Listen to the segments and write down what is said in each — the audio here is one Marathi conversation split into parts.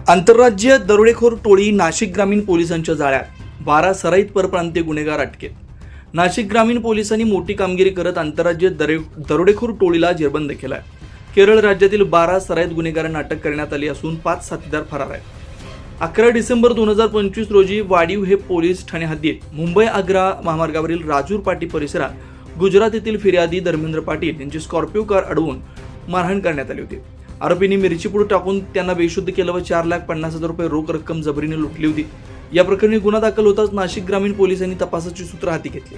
आंतरराज्य दरोडेखोर टोळी नाशिक ग्रामीण पोलिसांच्या जाळ्यात, 12 सराईत परप्रांतीय गुन्हेगार अटकेत. नाशिक ग्रामीण पोलिसांनी मोठी कामगिरी करत आंतरराज्य दरोडेखोर टोळीला जेरबंद केलाय. केरळ राज्यातील 12 सराईत गुन्हेगारांना अटक करण्यात आली असून 5 साथीदार फरार आहेत. 11 डिसेंबर 2025 रोजी वाडीव हे पोलीस ठाणे हद्दीत मुंबई आग्रा महामार्गावरील राजूर पाटी परिसरात गुजरात येथील फिर्यादी धर्मेंद्र पाटील यांची स्कॉर्पिओ कार अडवून मारहाण करण्यात आली होती. आरोपींनी मिरचीपूड टाकून त्यांना बेशुद्ध केलं व 4,50,000 रुपये रोख रक्कम जबरीने लुटली होती. या प्रकरणी गुन्हा दाखल होताच नाशिक ग्रामीण पोलिसांनी तपासाची सूत्र हाती घेतली.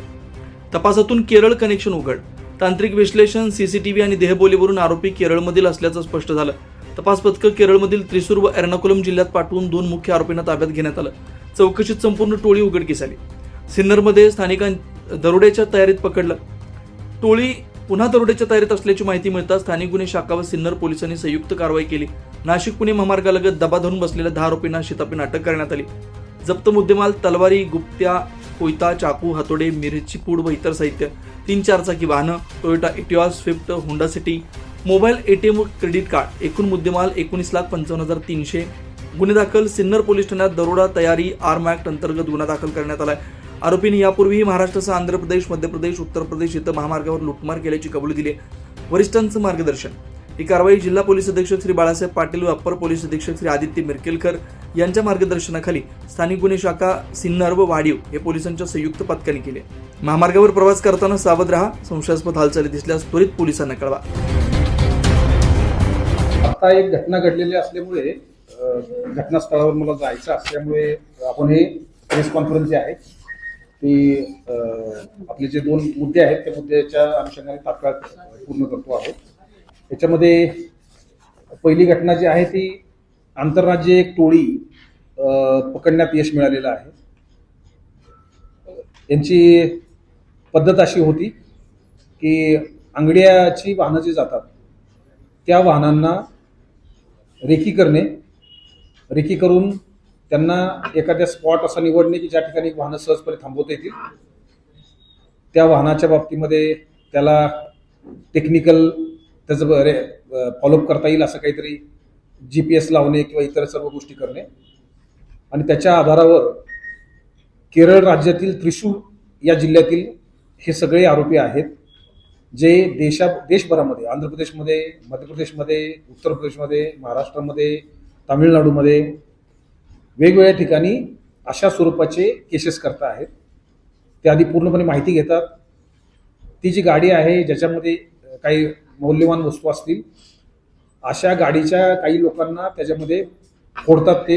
तपासातून केरळ कनेक्शन उघड, तांत्रिक विश्लेषण, सीसीटीव्ही आणि देहबोलीवरून आरोपी केरळमधील असल्याचं स्पष्ट झालं. तपास पथकं केरळमधील त्रिसूर व एर्नाकुलम जिल्ह्यात पाठवून 2 मुख्य आरोपींना ताब्यात घेण्यात आलं. चौकशीत संपूर्ण टोळी उघडकीस आली. सिन्नरमध्ये स्थानिकांना दरोड्याच्या तयारीत पकडलं. टोळी पुन्हा दरोड्याच्या तयारीत असल्याची माहिती मिळताच स्थानिक गुन्हे शाखा व सिन्नर पोलिसांनी संयुक्त कारवाई केली. नाशिक पुणे महामार्गालगत दबा धरून बसलेल्या 10 आरोपींना शिताफीने अटक करण्यात आली. जप्त मुद्देमाल तलवारी, गुप्त्या, कोयता, चाकू, हातोडे, मिरची पूड व इतर साहित्य, 3 चारचाकी वाहनं, Toyota Etios, Swift, Honda City, mobile, ATM व क्रेडिट कार्ड, एकूण मुद्देमाल 19,55,300. गुन्हे दाखल. सिन्नर पोलीस ठाण्यात दरोडा तयारी आर्म ऍक्ट अंतर्गत गुन्हा दाखल करण्यात आलाय. आरोपींनी यापूर्वीही महाराष्ट्रासह आंध्र प्रदेश, मध्य प्रदेश, उत्तर प्रदेश इथं महामार्गावर लुटमार केल्याची कबुली दिली. वरिष्ठांचं मार्गदर्शन. ही कारवाई जिल्हा पोलीस अधीक्षक श्री बाळासाहेब पाटील व अप्पर पोलीस अधीक्षक श्री आदित्य मिरकेलकर यांच्या मार्गदर्शनाखाली स्थानिक गुन्हे शाखा सिन्नर व वाडीव हे पोलिसांच्या संयुक्त पथकाने केले. महामार्गावर प्रवास करताना सावध राहा. संशयास्पद हालचाली दिसल्यास त्वरित पोलिसांना कळवा. आता एक घटना घडलेली असल्यामुळे घटनास्थळावर मला जायचं असल्यामुळे आपण हे प्रेस कॉन्फरन्स जे आहे ती आपले जे 2 मुद्दे आहेत त्या मुद्द्याच्या अनुषंगाने तात्काळ पूर्ण करतो आहोत. याच्यामध्ये पहिली घटना जी आहे ती आंतरराज्य एक टोळी पकडण्यात यश मिळालेलं आहे. यांची पद्धत अशी होती की अंगड्याची वाहनं जी जातात त्या वाहनांना रेकी करून त्यांना एखाद्या स्पॉट असा निवडणे की ज्या ठिकाणी वाहनं सहजपणे थांबवता येतील. त्या वाहनाच्या बाबतीमध्ये त्याला टेक्निकल त्याचं फॉलोअप करता येईल असं काहीतरी GPS लावणे किंवा इतर सर्व गोष्टी करणे आणि त्याच्या आधारावर केरळ राज्यातील त्रिशूर या जिल्ह्यातील हे सगळे आरोपी आहेत जे देशभरामध्ये आंध्र प्रदेशमध्ये, मध्य प्रदेशमध्ये, उत्तर प्रदेशमध्ये, महाराष्ट्रामध्ये, तामिळनाडूमध्ये वेगवेगळ्या ठिकाणी अशा स्वरूपाचे केसेस करता आहेत. ते आधी पूर्णपणे माहिती घेतात. ती जी गाडी आहे ज्याच्यामध्ये काही मौल्यवान वस्तू असतील अशा गाडीच्या काही लोकांना त्याच्यामध्ये फोडतात.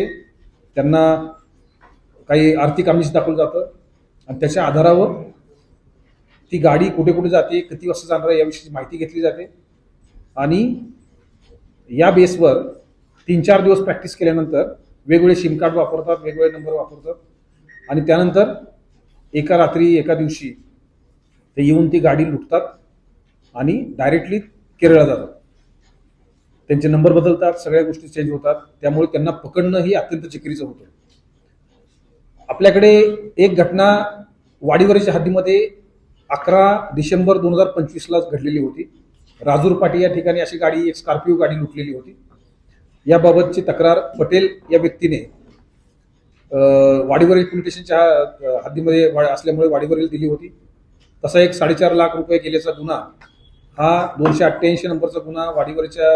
त्यांना काही आर्थिक आमिष दाखवलं जातं आणि त्याच्या आधारावर ती गाडी कुठे कुठे जाते, किती वाजता जाणार आहे याविषयी माहिती घेतली जाते आणि या बेसवर 3-4 दिवस प्रॅक्टिस केल्यानंतर वेगवेगळे सिम कार्ड वापरतात, वेगवेगळे नंबर वापरतात आणि त्यानंतर एका रात्री एका दिवशी ते येऊन ती गाडी लुटतात आणि डायरेक्टली केरळला जातात. त्यांचे नंबर बदलतात, सगळ्या गोष्टी चेंज होतात. त्यामुळे त्यांना पकडणं ही अत्यंत चिकरीचं होतं. आपल्याकडे एक घटना वाडीवरच्या हद्दीमध्ये 11 डिसेंबर 2025 घडलेली होती. राजूर पाटी या ठिकाणी अशी गाडी, एक स्कॉर्पिओ गाडी लुटलेली होती. याबाबतची तक्रार पटेल या व्यक्तीने वाडीवरील पोलीस स्टेशनच्या हद्दीमध्ये असल्यामुळे वाडीवरील दिली होती. तसा एक 4.5 लाख रुपये गेल्याचा गुन्हा हा 288 नंबरचा गुन्हा वाडीवरच्या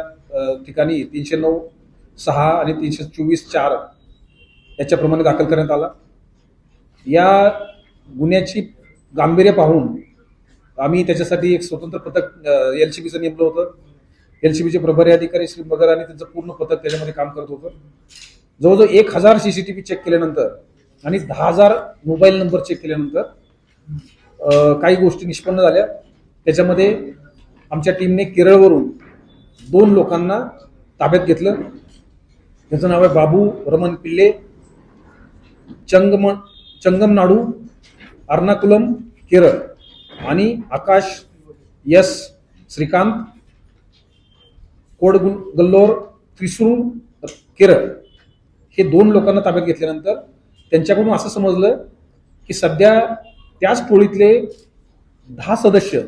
ठिकाणी 309(6) आणि 324(4) याच्याप्रमाणे दाखल करण्यात आला. या गुन्ह्याची गांभीर्य पाहून आम्ही त्याच्यासाठी एक स्वतंत्र पथक LCBचं नेमलं होतं. LCBचे प्रभारी अधिकारी श्री मगर आणि त्यांचं पूर्ण पथक त्याच्यामध्ये काम करत होतं. जवळजवळ 1000 CCTV चेक केल्यानंतर आणि 10,000 मोबाईल नंबर चेक केल्यानंतर काही गोष्टी निष्पन्न झाल्या. त्याच्यामध्ये आमच्या टीमने केरळवरून 2 लोकांना ताब्यात घेतलं. त्याचं नाव आहे बाबू रमन पिल्ले, चंगमनाडू, एर्नाकुलम, केरळ आणि आकाश यस श्रीकांत, कोडगल्लोर, त्रिसूर, केरळ हे 2 लोकांना ताब्यात घेतल्यानंतर त्यांच्याकडून असं समजलं की सध्या त्याच टोळीतले 10 सदस्य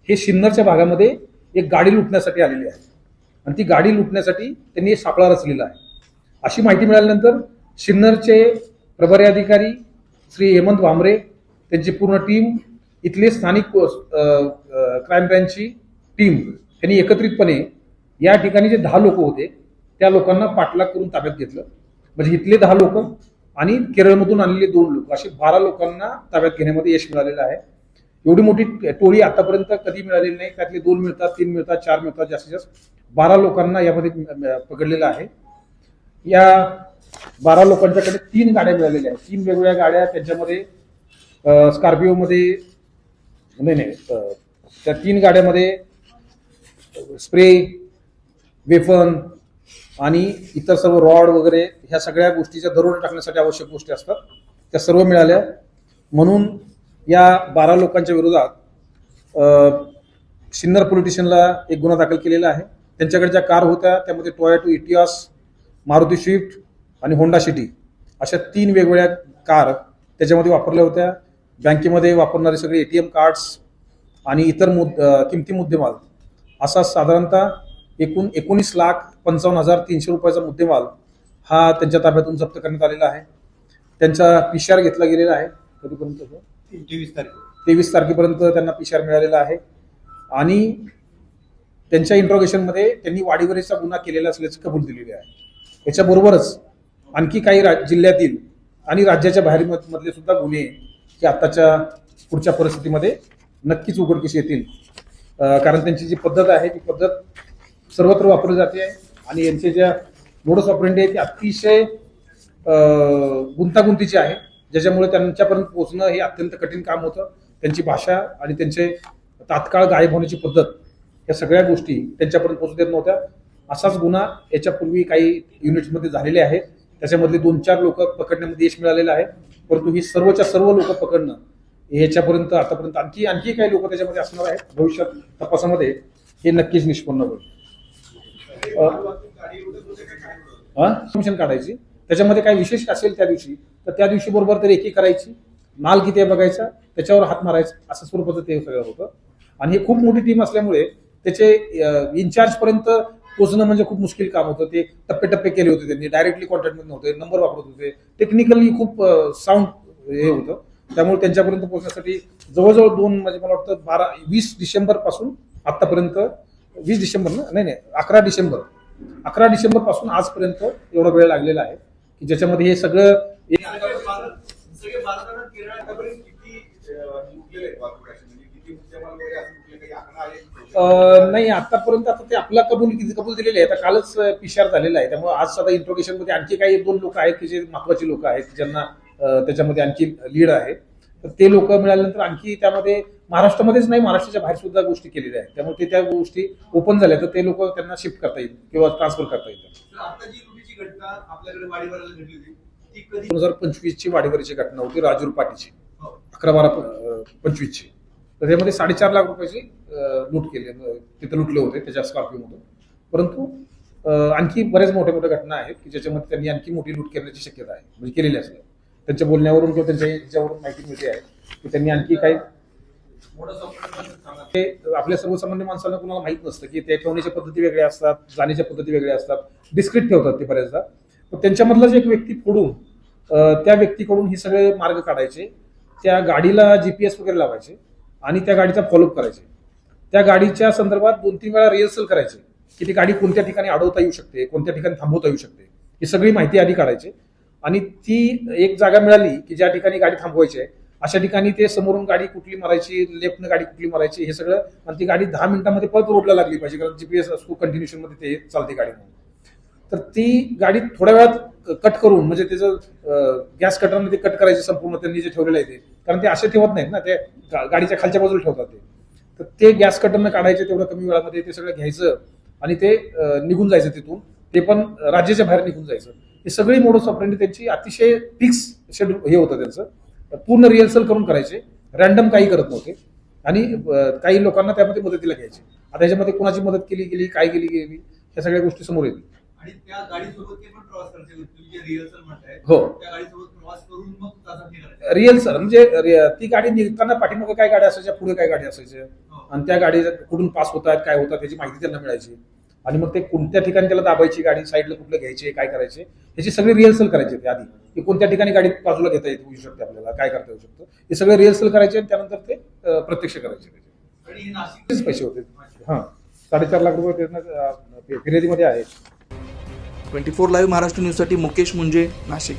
हे सिन्नरच्या भागामध्ये एक गाडी लुटण्यासाठी आलेले आहेत आणि ती गाडी लुटण्यासाठी त्यांनी सापळा रचलेला आहे अशी माहिती मिळाल्यानंतर सिन्नरचे प्रभारी अधिकारी श्री हेमंत वामरे, त्यांची पूर्ण टीम, इथले स्थानिक क्राईम ब्रँचची टीम, त्यांनी एकत्रितपणे या ठिकाणी जे 10 लोक होते त्या लोकांना पाठलाग करून ताब्यात घेतलं. म्हणजे इथले 10 लोक आणि केरळमधून आलेले 2 लोक, असे 12 लोकांना ताब्यात घेण्यामध्ये यश मिळालेलं आहे. एवढी मोठी टोळी आतापर्यंत कधी मिळालेली नाही. त्यातले 2 मिळतात, 3 मिळतात, 4 मिळतात, जास्तीत जास्त 12 लोकांना यामध्ये पकडलेलं आहे. या 12 लोकांच्याकडे 3 गाड्या मिळालेल्या आहेत. 3 वेगवेगळ्या गाड्या, त्यांच्यामध्ये स्कॉर्पिओमध्ये त्या 3 गाड्यामध्ये स्प्रे, वेफन आणि इतर सर्व रॉड वगैरे ह्या सगळ्या गोष्टीच्या दरोडा टाकण्यासाठी आवश्यक गोष्टी असतात, त्या सर्व मिळाल्या. म्हणून या 12 लोकांच्या विरोधात सिन्नर पोलीस स्टेशनला एक गुन्हा दाखल केलेला आहे. त्यांच्याकडे ज्या कार होत्या त्यामध्ये टोयोटा इटिऑस, मारुती स्विफ्ट आणि होंडा सिटी अशा 3 वेगवेगळ्या कार त्याच्यामध्ये वापरल्या होत्या. बँकेमध्ये वापरणारे सगळे ATM कार्ड्स आणि इतर किमती मुद्देमाल असा साधारणतः एकूण 19,55,300 रुपयाचा मुद्देमाल हा त्यांच्या ताब्यातून जप्त करण्यात आलेला आहे. त्यांचा PCR घेतला गेलेला आहे. कधीपर्यंत? 23 तारखेपर्यंत त्यांना PCR मिळालेला आहे. आणि त्यांच्या इंट्रोगेशनमध्ये त्यांनी वाडीवरीचा गुन्हा केलेला असल्याचे कबूल दिलेले आहे. याच्याबरोबरच आणखी काही जिल्ह्यातील आणि राज्याच्या बाहेर मधले सुद्धा गुन्हे की आताच्या पुढच्या परिस्थितीमध्ये नक्कीच उघडकीस येतील. कारण त्यांची जी पद्धत आहे ती पद्धत सर्वत्र वापरली जाते आहे आणि यांचे ज्या मोडस ऑपरेंडी आहे ती अतिशय गुंतागुंतीची आहे, ज्याच्यामुळे त्यांच्यापर्यंत पोहोचणं हे अत्यंत कठीण काम होतं. त्यांची भाषा आणि त्यांचे तात्काळ गायब होण्याची पद्धत या सगळ्या गोष्टी त्यांच्यापर्यंत पोहोचू देत नव्हत्या. असाच गुन्हा याच्यापूर्वी काही युनिट्समध्ये झालेले आहेत. त्याच्यामधले 2-4 लोक पकडण्यामध्ये यश मिळालेलं आहे. परंतु ही सर्वच्या सर्व लोक पकडणं याच्यापर्यंत आतापर्यंत आणखी काही लोक त्याच्यामध्ये असणार आहेत. भविष्यात तपासामध्ये हे नक्कीच निष्पन्न होईल. कमिशन काढायची, त्याच्यामध्ये काही विशेष असेल त्या दिवशी तर त्या दिवशी बरोबर तर एकी करायची, माल किती आहे बघायचा, त्याच्यावर हात मारायचा, असं स्वरूपाचं ते सगळं होतं. आणि हे खूप मोठी टीम असल्यामुळे त्याचे इन्चार्ज पर्यंत पोहोचणं म्हणजे खूप मुश्किल काम होतं. ते टप्पे केले होते त्यांनी, डायरेक्टली कॉन्टॅक्टमध्ये नव्हते, नंबर वापरत होते, टेक्निकली खूप साऊंड हे होतं. त्यामुळे त्यांच्यापर्यंत पोहोचण्यासाठी जवळजवळ 2 म्हणजे मला वाटतं 20 डिसेंबर पासून आतापर्यंत 20 डिसेंबर नाही 11 डिसेंबर पासून आजपर्यंत एवढा वेळ लागलेला आहे की ज्याच्यामध्ये हे सगळं नाही आतापर्यंत आता ते आपला कबूल दिलेले आहे. आता कालच PCR झालेला आहे. त्यामुळे आज आता इंट्रोगेशन मध्ये आणखी काही 2 लोक आहेत की जे महत्वाची लोक आहेत ज्यांना त्याच्यामध्ये आणखी लीड आहे. तर ते लोक मिळाल्यानंतर आणखी त्यामध्ये महाराष्ट्रामध्येच नाही, महाराष्ट्राच्या बाहेर सुद्धा गोष्टी केलेल्या आहेत. त्यामुळे त्या गोष्टी ओपन झाल्या तर ते लोक त्यांना शिफ्ट करता येईल किंवा ट्रान्सफर करता येईल. 2025 ची वाडीवरची घटना होती, राजूर पाटीची 11-12-25 ची. तर त्यामध्ये 4.5 लाख रुपयाची लूट केली, तिथे लुटले होते त्याच्या स्कॉर्पिओमधून. परंतु आणखी बऱ्याच मोठ्या घटना आहेत की ज्याच्यामध्ये त्यांनी आणखी मोठी लूट करण्याची शक्यता आहे, म्हणजे केलेली असेल. त्यांच्या बोलण्यावरून किंवा त्यांच्या याच्यावरून माहिती मिळते आहे की त्यांनी आणखी काही आपल्या सर्वसामान्य माणसांना कुणाला माहित नसतं की ते ठेवण्याच्या पद्धती वेगळ्या असतात, जाण्याच्या पद्धती वेगळ्या असतात, डिस्क्रिट ठेवतात ते बऱ्याचदा. पण त्यांच्यामधलाच एक व्यक्ती फोडून त्या व्यक्तीकडून हे सगळे मार्ग काढायचे, त्या गाडीला GPS वगैरे लावायचे आणि त्या गाडीचा फॉलोअप करायचे. त्या गाडीच्या संदर्भात 2-3 वेळा रिहर्सल करायचे की ती गाडी कोणत्या ठिकाणी अडवता येऊ शकते, कोणत्या ठिकाणी थांबवता येऊ शकते, ही सगळी माहिती आधी काढायची. आणि ती एक जागा मिळाली की ज्या ठिकाणी गाडी थांबवायची आहे अशा ठिकाणी ते समोरून गाडी कुठली मारायची, लेफ्टनं गाडी कुठली मारायची, हे सगळं. आणि ती गाडी 10 मिनिटांमध्ये परत रोडला लागली पाहिजे, कारण GPS असतो कंटिन्युएशन मध्ये ते चालते गाडी म्हणून. तर ती गाडी थोड्या वेळात कट करून, म्हणजे त्याचं गॅस कटरने ते कट करायचे संपूर्ण त्यांनी जे ठेवलेलं आहे ते, कारण ते असे ठेवत नाहीत ना, ते गाडीच्या खालच्या बाजूला ठेवतात ते. तर ते गॅस कटरनं काढायचे तेवढं कमी वेळामध्ये, ते सगळं घ्यायचं आणि ते निघून जायचं तिथून, ते पण राज्याच्या बाहेर निघून जायचं. ही सगळी मोडस ऑपरेंडी त्यांची अतिशय फिक्स शेड्यूल हे होतं त्यांचं. पूर्ण रिहर्सल करून करायचे, रॅन्डम काही करत नव्हते. आणि काही लोकांना त्यामध्ये मदतीला घ्यायचे. आता याच्यामध्ये कुणाची मदत केली गेली, काय केली गेली, ह्या सगळ्या गोष्टी समोर येतील. आणि त्या गाडीसोबत ते पण प्रवास करायचे, तुम्ही रिहर्सल म्हणताय, हो, त्या गाडीसोबत प्रवास करून मग चाचपणी करायची. रिहर्सल म्हणजे ती गाडी निघताना पाठीमागे काय गाड्या असायच्या, पुढे काय गाडी असायच्या, आणि त्या गाडी कुठून पास होत आहेत, काय होतात त्याची माहिती त्यांना मिळायची. आणि मग ते कोणत्या ठिकाणी त्याला दाबायची गाडी, साईडला कुठलं घ्यायचे, काय करायचे, ह्याची सगळी रिहर्सल करायची ते आधी, की कोणत्या ठिकाणी गाडी बाजूला घेता येऊ शकते, आपल्याला काय करता येऊ शकतं, हे सगळे रिहर्सल करायचे आणि त्यानंतर ते प्रत्यक्ष करायचे. आणि हे नाशिक तेच पैसे होते. हां, 4.5 लाख रुपये फिर्यादीमध्ये आहे. 24 लाईव्ह महाराष्ट्र न्यूजसाठी मुकेश मुंजे, नाशिक.